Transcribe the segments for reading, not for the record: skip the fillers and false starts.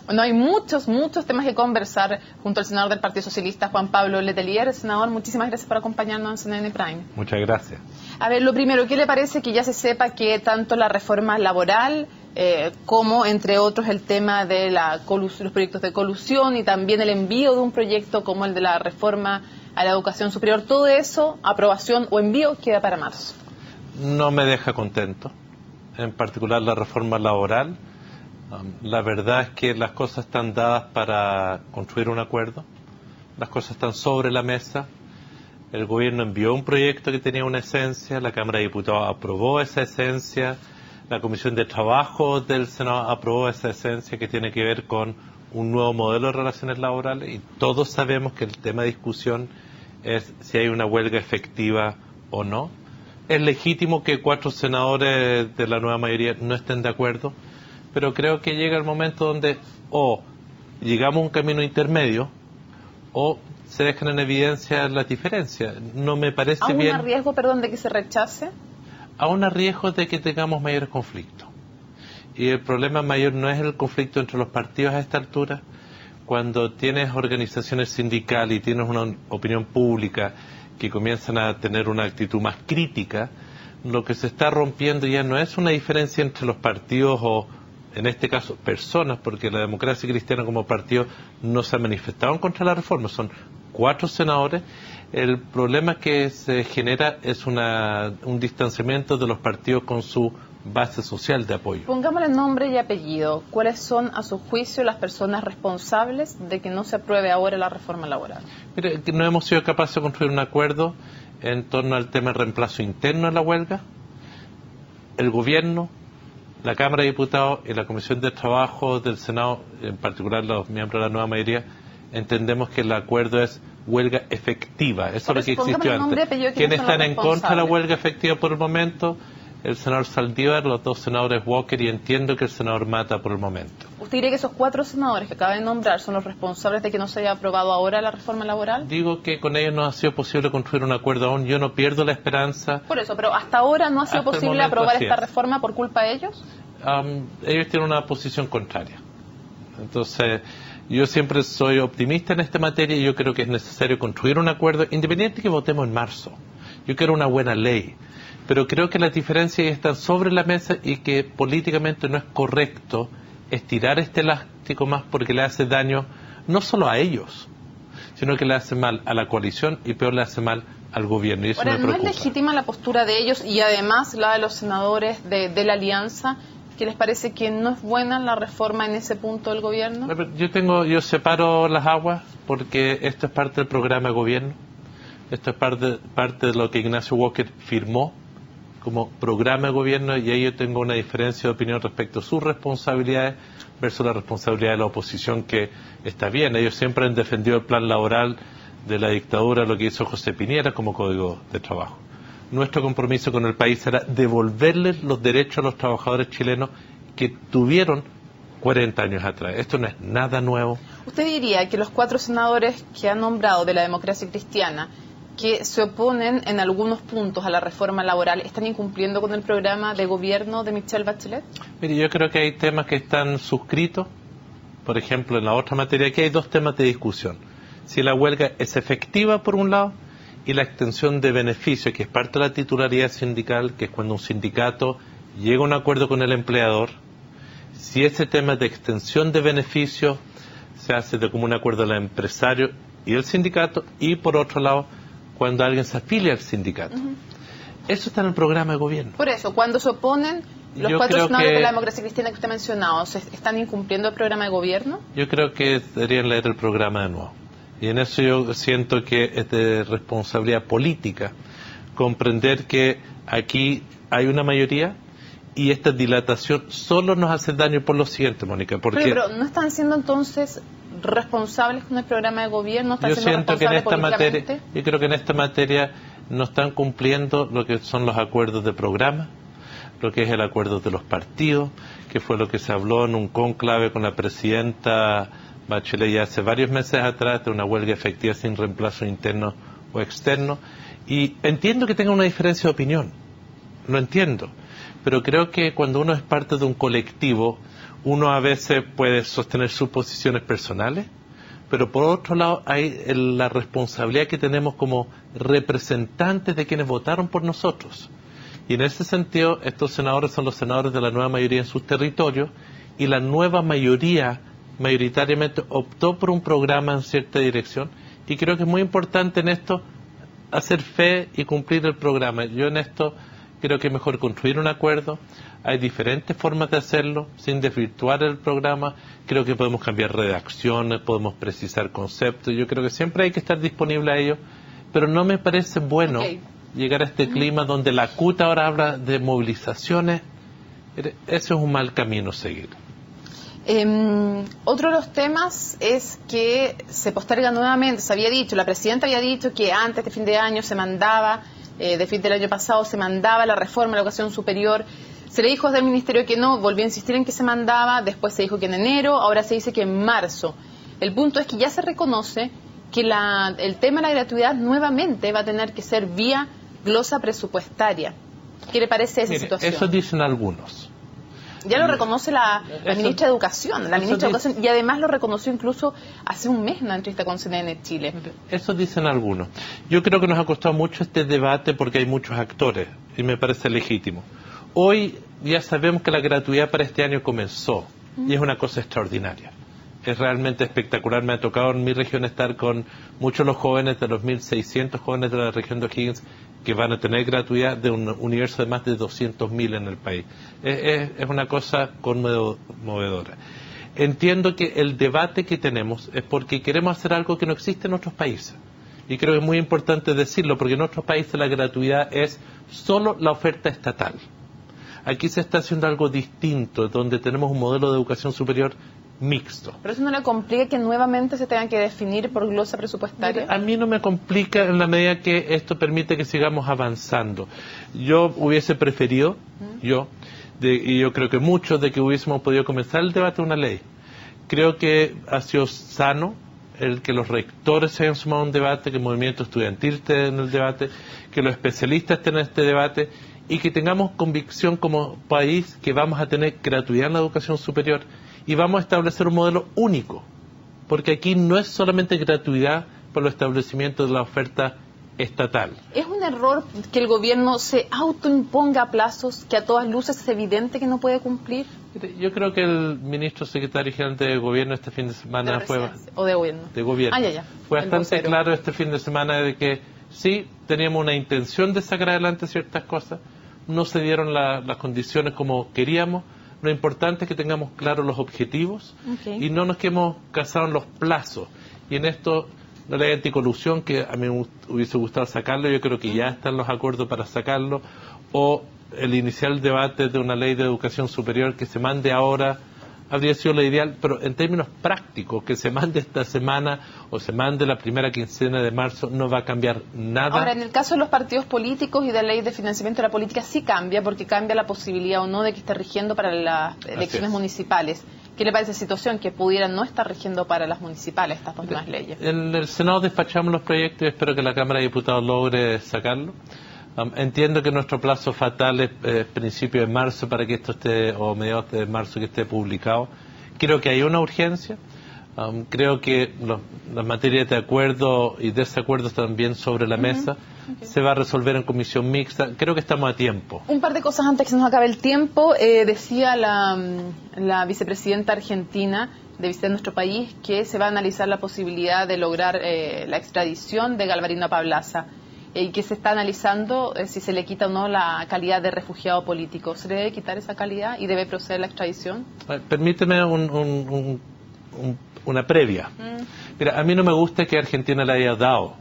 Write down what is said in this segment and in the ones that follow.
Bueno, hay muchos temas que conversar junto al senador del Partido Socialista, Juan Pablo Letelier. Senador, muchísimas gracias por acompañarnos en CNN Prime. Muchas gracias. A ver, lo primero, ¿qué le parece que ya se sepa que tanto la reforma laboral como, entre otros, el tema de los proyectos de colusión y también el envío de un proyecto como el de la reforma a la educación superior, todo eso, aprobación o envío, queda para marzo? No me deja contento, en particular la reforma laboral. La verdad es que las cosas están dadas para construir un acuerdo, las cosas están sobre la mesa. El gobierno envió un proyecto que tenía una esencia, la Cámara de Diputados aprobó esa esencia, la Comisión de Trabajo del Senado aprobó esa esencia que tiene que ver con un nuevo modelo de relaciones laborales, y todos sabemos que el tema de discusión es si hay una huelga efectiva o no. Es legítimo que 4 senadores de la nueva mayoría no estén de acuerdo, pero creo que llega el momento donde o llegamos a un camino intermedio o se dejan en evidencia las diferencias. No me parece bien. ¿Aún a riesgo, de que se rechace? Aún a riesgo de que tengamos mayores conflictos. Y el problema mayor no es el conflicto entre los partidos a esta altura. Cuando tienes organizaciones sindicales y tienes una opinión pública que comienzan a tener una actitud más crítica, lo que se está rompiendo ya no es una diferencia entre los partidos o, en este caso, personas, porque la Democracia Cristiana como partido no se ha manifestado en contra de la reforma, son 4 senadores. El problema que se genera es un distanciamiento de los partidos con su base social de apoyo. Pongámosle nombre y apellido. ¿Cuáles son, a su juicio, las personas responsables de que no se apruebe ahora la reforma laboral? Mire, no hemos sido capaces de construir un acuerdo en torno al tema del reemplazo interno a la huelga. El gobierno, la Cámara de Diputados y la Comisión de Trabajo del Senado, en particular los miembros de la nueva mayoría, entendemos que el acuerdo es huelga efectiva. Eso es lo que existió antes. ¿Quiénes están en contra de la huelga efectiva por el momento? El senador Saldívar, los 2 senadores Walker, y entiendo que el senador Mata por el momento. ¿Usted cree que esos 4 senadores que acaba de nombrar son los responsables de que no se haya aprobado ahora la reforma laboral? Digo que con ellos no ha sido posible construir un acuerdo aún. Yo no pierdo la esperanza. Por eso, pero hasta ahora no ha sido posible aprobar esta reforma por culpa de ellos. Ellos tienen una posición contraria. Entonces, yo siempre soy optimista en esta materia y yo creo que es necesario construir un acuerdo, independiente de que votemos en marzo. Yo quiero una buena ley, pero creo que las diferencias están sobre la mesa y que políticamente no es correcto estirar este elástico más, porque le hace daño no solo a ellos, sino que le hace mal a la coalición y peor le hace mal al gobierno, y eso me preocupa. ¿No es legítima la postura de ellos y además la de los senadores de la alianza, que les parece que no es buena la reforma en ese punto del gobierno? Yo separo las aguas, porque esto es parte del programa de gobierno, esto es parte de lo que Ignacio Walker firmó como programa de gobierno, y ahí yo tengo una diferencia de opinión respecto a sus responsabilidades versus la responsabilidad de la oposición, que está bien. Ellos siempre han defendido el plan laboral de la dictadura, lo que hizo José Piñera como código de trabajo. Nuestro compromiso con el país era devolverles los derechos a los trabajadores chilenos que tuvieron 40 años atrás. Esto no es nada nuevo. ¿Usted diría que los 4 senadores que han nombrado de la Democracia Cristiana, que se oponen en algunos puntos a la reforma laboral, están incumpliendo con el programa de gobierno de Michelle Bachelet? Mire, yo creo que hay temas que están suscritos. Por ejemplo, en la otra materia, aquí hay 2 temas de discusión. Si la huelga es efectiva, por un lado, y la extensión de beneficios, que es parte de la titularidad sindical, que es cuando un sindicato llega a un acuerdo con el empleador. Si ese tema de extensión de beneficios se hace de común acuerdo del empresario y el sindicato, y por otro lado, cuando alguien se afilia al sindicato. Eso está en el programa de gobierno. Por eso, cuando se oponen, los 4 senadores de la Democracia Cristiana que usted ha mencionado, ¿están incumpliendo el programa de gobierno? Yo creo que deberían leer el programa de nuevo. Y en eso yo siento que es de responsabilidad política comprender que aquí hay una mayoría y esta dilatación solo nos hace daño por lo siguiente, Mónica. Porque pero ¿no están siendo entonces responsables con el programa de gobierno? Yo siento que en esta materia, yo creo que en esta materia no están cumpliendo lo que son los acuerdos de programa, lo que es el acuerdo de los partidos, que fue lo que se habló en un cónclave con la presidenta Bachelet ya hace varios meses atrás, de una huelga efectiva sin reemplazo interno o externo. Y entiendo que tenga una diferencia de opinión, lo entiendo, pero creo que cuando uno es parte de un colectivo, Uno a veces puede sostener sus posiciones personales, pero por otro lado hay la responsabilidad que tenemos como representantes de quienes votaron por nosotros. Y en ese sentido, estos senadores son los senadores de la nueva mayoría en sus territorios, y la nueva mayoría mayoritariamente optó por un programa en cierta dirección, y creo que es muy importante en esto hacer fe y cumplir el programa. Yo en esto creo que es mejor construir un acuerdo. Hay diferentes formas de hacerlo sin desvirtuar el programa. Creo que podemos cambiar redacciones, podemos precisar conceptos. Yo creo que siempre hay que estar disponible a ello, pero no me parece bueno llegar a este clima donde la CUT ahora habla de movilizaciones. Ese es un mal camino a seguir. Otro de los temas es que se posterga nuevamente. Se había dicho, la presidenta había dicho que antes de fin de año se mandaba, de fin del año pasado se mandaba la reforma de la educación superior. Se le dijo desde el ministerio que no, volvió a insistir en que se mandaba, después se dijo que en enero, ahora se dice que en marzo. El punto es que ya se reconoce que el tema de la gratuidad nuevamente va a tener que ser vía glosa presupuestaria. ¿Qué le parece esa situación? Eso dicen algunos. Ya lo reconoce la ministra de Educación, y además lo reconoció incluso hace un mes en una entrevista con CNN Chile. Eso dicen algunos. Yo creo que nos ha costado mucho este debate porque hay muchos actores y me parece legítimo. Hoy ya sabemos que la gratuidad para este año comenzó y es una cosa extraordinaria. Es realmente espectacular. Me ha tocado en mi región estar con muchos de los jóvenes, de los 1.600 jóvenes de la región de O'Higgins, que van a tener gratuidad de un universo de más de 200.000 en el país. Es una cosa conmovedora. Entiendo que el debate que tenemos es porque queremos hacer algo que no existe en otros países. Y creo que es muy importante decirlo, porque en otros países la gratuidad es solo la oferta estatal. Aquí se está haciendo algo distinto, donde tenemos un modelo de educación superior mixto. ¿Pero eso no le complica que nuevamente se tengan que definir por glosa presupuestaria? A mí no me complica en la medida que esto permite que sigamos avanzando. Yo hubiese preferido, y yo creo que muchos, de que hubiésemos podido comenzar el debate de una ley. Creo que ha sido sano el que los rectores se hayan sumado a un debate, que el movimiento estudiantil esté en el debate, que los especialistas estén en este debate, y que tengamos convicción como país que vamos a tener gratuidad en la educación superior y vamos a establecer un modelo único, porque aquí no es solamente gratuidad por los establecimientos de la oferta estatal. ¿Es un error que el gobierno se autoimponga plazos que a todas luces es evidente que no puede cumplir? Yo creo que el ministro secretario general de gobierno este fin de semana ¿O de gobierno? De gobierno. Fue bastante claro este fin de semana de que sí, teníamos una intención de sacar adelante ciertas cosas, no se dieron las condiciones como queríamos. Lo importante es que tengamos claros los objetivos y no nos quedemos casados en los plazos. Y en esto, la ley anticolusión, que a mí me hubiese gustado sacarlo, yo creo que ya están los acuerdos para sacarlo, o el inicial debate de una ley de educación superior que se mande ahora, habría sido lo ideal, pero en términos prácticos, que se mande esta semana o se mande la primera quincena de marzo, no va a cambiar nada. Ahora, en el caso de los partidos políticos y de la ley de financiamiento de la política, sí cambia, porque cambia la posibilidad o no de que esté rigiendo para las elecciones municipales. ¿Qué le parece esa situación, que pudiera no estar rigiendo para las municipales estas dos nuevas leyes? En el Senado despachamos los proyectos y espero que la Cámara de Diputados logre sacarlo. Entiendo que nuestro plazo fatal es principio de marzo para que esto esté, o mediados de marzo que esté publicado. Creo que hay una urgencia. Creo que las materias de acuerdo y desacuerdo también sobre la mesa. Se va a resolver en comisión mixta. Creo que estamos a tiempo. Un par de cosas antes que se nos acabe el tiempo. Decía la vicepresidenta argentina de visitar nuestro país que se va a analizar la posibilidad de lograr la extradición de Galvarino a Pablaza. Y que se está analizando si se le quita o no la calidad de refugiado político. ¿Se le debe quitar esa calidad y debe proceder la extradición? Permíteme una previa. Mira, a mí no me gusta que Argentina le haya dado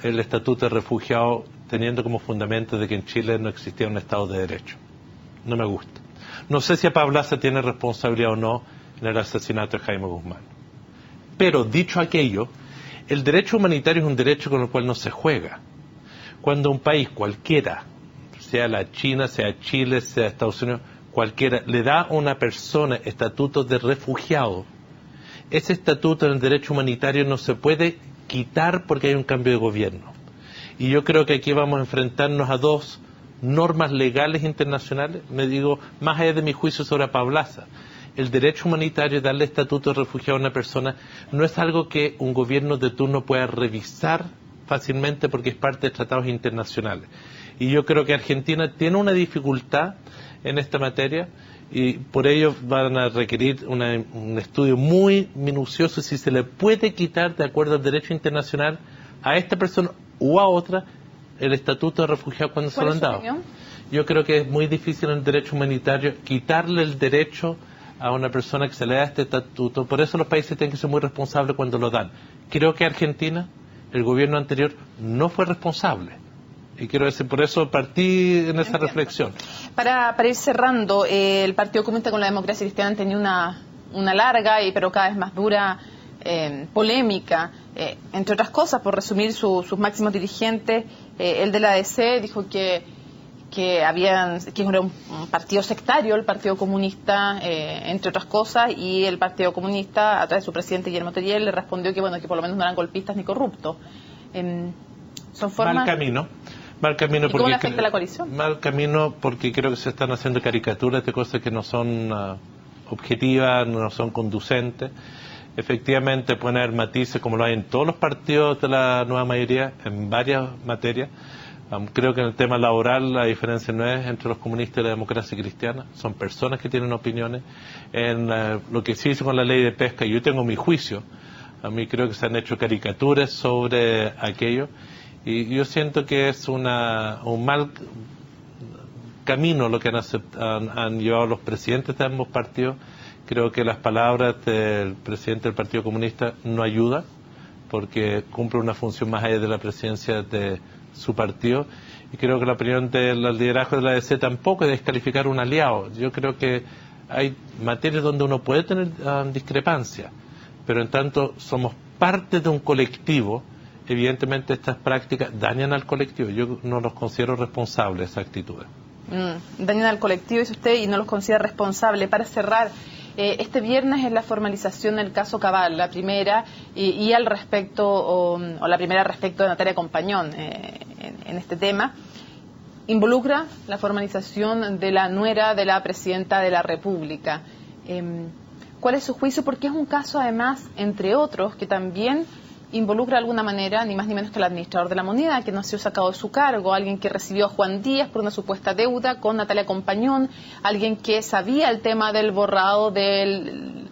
el estatuto de refugiado teniendo como fundamento de que en Chile no existía un Estado de Derecho. No me gusta. No sé si a Pablaza tiene responsabilidad o no en el asesinato de Jaime Guzmán. Pero dicho aquello, el derecho humanitario es un derecho con el cual no se juega. Cuando un país cualquiera, sea la China, sea Chile, sea Estados Unidos, cualquiera, le da a una persona estatuto de refugiado, ese estatuto en el derecho humanitario no se puede quitar porque hay un cambio de gobierno. Y yo creo que aquí vamos a enfrentarnos a dos normas legales internacionales, me digo, más allá de mi juicio sobre Pablaza. el derecho humanitario, darle estatuto de refugiado a una persona, no es algo que un gobierno de turno pueda revisar fácilmente porque es parte de tratados internacionales. Y yo creo que Argentina tiene una dificultad en esta materia y por ello van a requerir un estudio muy minucioso si se le puede quitar, de acuerdo al derecho internacional, a esta persona o a otra el estatuto de refugiado cuando se lo han dado. Yo creo que es muy difícil en el derecho humanitario quitarle el derecho a una persona que se le da este estatuto. Por eso los países tienen que ser muy responsables cuando lo dan. Creo que Argentina, el gobierno anterior, no fue responsable. Y quiero decir, por eso partí en esa reflexión. Para ir cerrando, el Partido Comunista con la Democracia Cristiana han tenido una larga pero cada vez más dura polémica, entre otras cosas, por resumir sus máximos dirigentes. El de la ADC dijo que era un partido sectario, el Partido Comunista, entre otras cosas, y el Partido Comunista, a través de su presidente Guillermo Tellier, le respondió que que por lo menos no eran golpistas ni corruptos. Son formas... Mal camino. ¿Y cómo le afecta a la coalición? Mal camino porque creo que se están haciendo caricaturas de cosas que no son objetivas, no son conducentes. Efectivamente pueden haber matices como lo hay en todos los partidos de la nueva mayoría, en varias materias. Creo que en el tema laboral la diferencia no es entre los comunistas y la democracia cristiana, son personas que tienen opiniones. En lo que se hizo con la ley de pesca, yo tengo mi juicio, a mí creo que se han hecho caricaturas sobre aquello, y yo siento que es un mal camino lo que han llevado los presidentes de ambos partidos. Creo que las palabras del presidente del Partido Comunista no ayudan, porque cumple una función más allá de la presidencia de su partido, y creo que la opinión del liderazgo de la ADC tampoco es descalificar un aliado. Yo creo que hay materias donde uno puede tener discrepancia, pero en tanto somos parte de un colectivo, evidentemente estas prácticas dañan al colectivo. Yo no los considero responsables, esa actitud. Dañan al colectivo, dice usted, y no los considera responsables. Para cerrar, este viernes es la formalización del caso Cabal, la primera, y al respecto, o la primera respecto de Natalia Compañón en este tema. Involucra la formalización de la nuera de la presidenta de la República. ¿Cuál es su juicio? Porque es un caso, además, entre otros, que también involucra de alguna manera, ni más ni menos que el administrador de la moneda, que no ha sido sacado de su cargo, alguien que recibió a Juan Díaz por una supuesta deuda con Natalia Compañón, alguien que sabía el tema del borrado del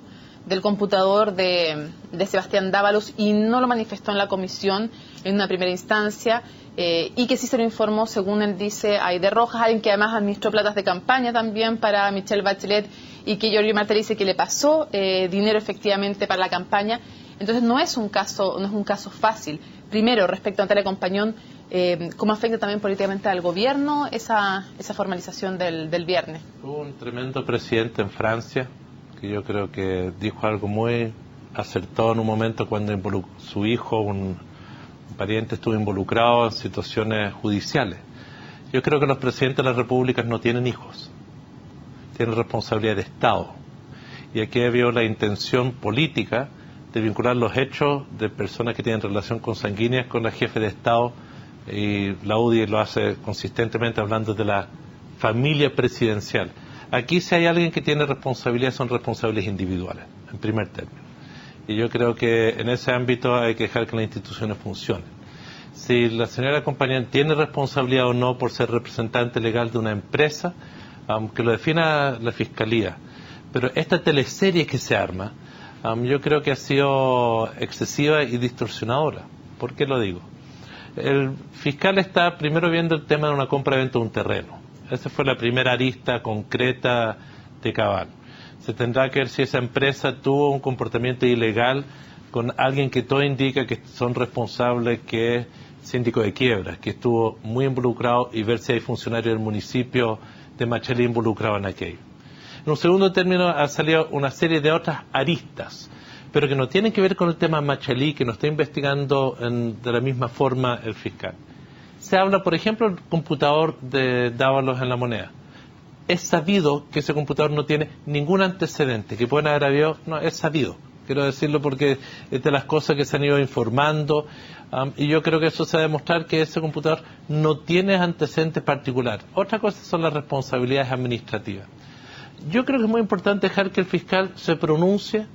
computador de Sebastián Dávalos y no lo manifestó en la comisión en una primera instancia, y que sí se lo informó, según él dice, a Aide Rojas, alguien que además administró platas de campaña también para Michelle Bachelet, y que Giorgio Martel dice que le pasó dinero efectivamente para la campaña. Entonces no es un caso fácil. Primero, respecto a Natalia Compañón, ¿cómo afecta también políticamente al gobierno esa formalización del viernes? Hubo un tremendo presidente en Francia, que yo creo que dijo algo muy acertado en un momento cuando su hijo, un pariente, estuvo involucrado en situaciones judiciales. Yo creo que los presidentes de las repúblicas no tienen hijos, tienen responsabilidad de Estado. Y aquí había la intención política de vincular los hechos de personas que tienen relación consanguínea con la jefe de Estado, y la UDI lo hace consistentemente hablando de la familia presidencial. Aquí si hay alguien que tiene responsabilidad son responsabilidades individuales, en primer término. Y yo creo que en ese ámbito hay que dejar que las instituciones funcionen. Si la señora Compañón tiene responsabilidad o no por ser representante legal de una empresa, aunque lo defina la Fiscalía, pero esta teleserie que se arma, yo creo que ha sido excesiva y distorsionadora. ¿Por qué lo digo? El fiscal está primero viendo el tema de una compra-venta de un terreno. Esa fue la primera arista concreta de Cabal. Se tendrá que ver si esa empresa tuvo un comportamiento ilegal con alguien que todo indica que son responsables, que es síndico de quiebras, que estuvo muy involucrado, y ver si hay funcionarios del municipio de Machalí involucrados en aquello. En un segundo término ha salido una serie de otras aristas, pero que no tienen que ver con el tema Machalí, que no está investigando de la misma forma el fiscal. Se habla, por ejemplo, del computador de Dávalos en La Moneda. Es sabido que ese computador no tiene ningún antecedente, que pueden haber habido, no, es sabido. Quiero decirlo porque es de las cosas que se han ido informando, y yo creo que eso se va a demostrar que ese computador no tiene antecedentes particulares. Otra cosa son las responsabilidades administrativas. Yo creo que es muy importante dejar que el fiscal se pronuncie,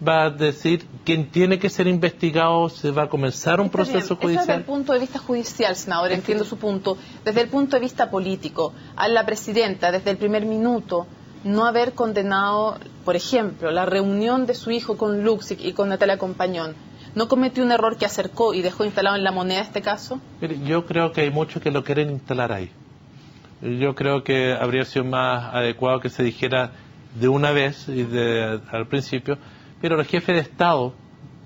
va a decir quién tiene que ser investigado, se va a comenzar un proceso judicial. Eso desde el punto de vista judicial, senador, entiendo su punto. Desde el punto de vista político, a la presidenta, desde el primer minuto, no haber condenado, por ejemplo, la reunión de su hijo con Luksic y con Natalia Compañón, ¿no cometió un error que acercó y dejó instalado en La Moneda este caso? Mire, yo creo que hay muchos que lo quieren instalar ahí. Yo creo que habría sido más adecuado que se dijera de una vez y al principio, pero los jefes de Estado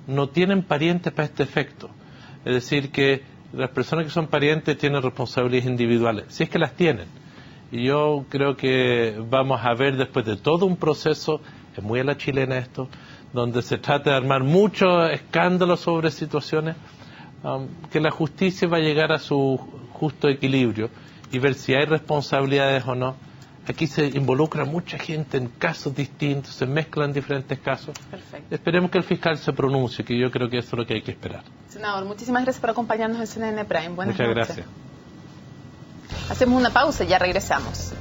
no tienen parientes para este efecto. Es decir, que las personas que son parientes tienen responsabilidades individuales, si es que las tienen. Y yo creo que vamos a ver después de todo un proceso, es muy a la chilena esto, donde se trata de armar muchos escándalos sobre situaciones, que la justicia va a llegar a su justo equilibrio y ver si hay responsabilidades o no. Aquí se involucra mucha gente en casos distintos, se mezclan diferentes casos. Perfecto. Esperemos que el fiscal se pronuncie, que yo creo que eso es lo que hay que esperar. Senador, muchísimas gracias por acompañarnos en CNN Prime. Buenas Muchas noches. gracias. Hacemos una pausa y ya regresamos.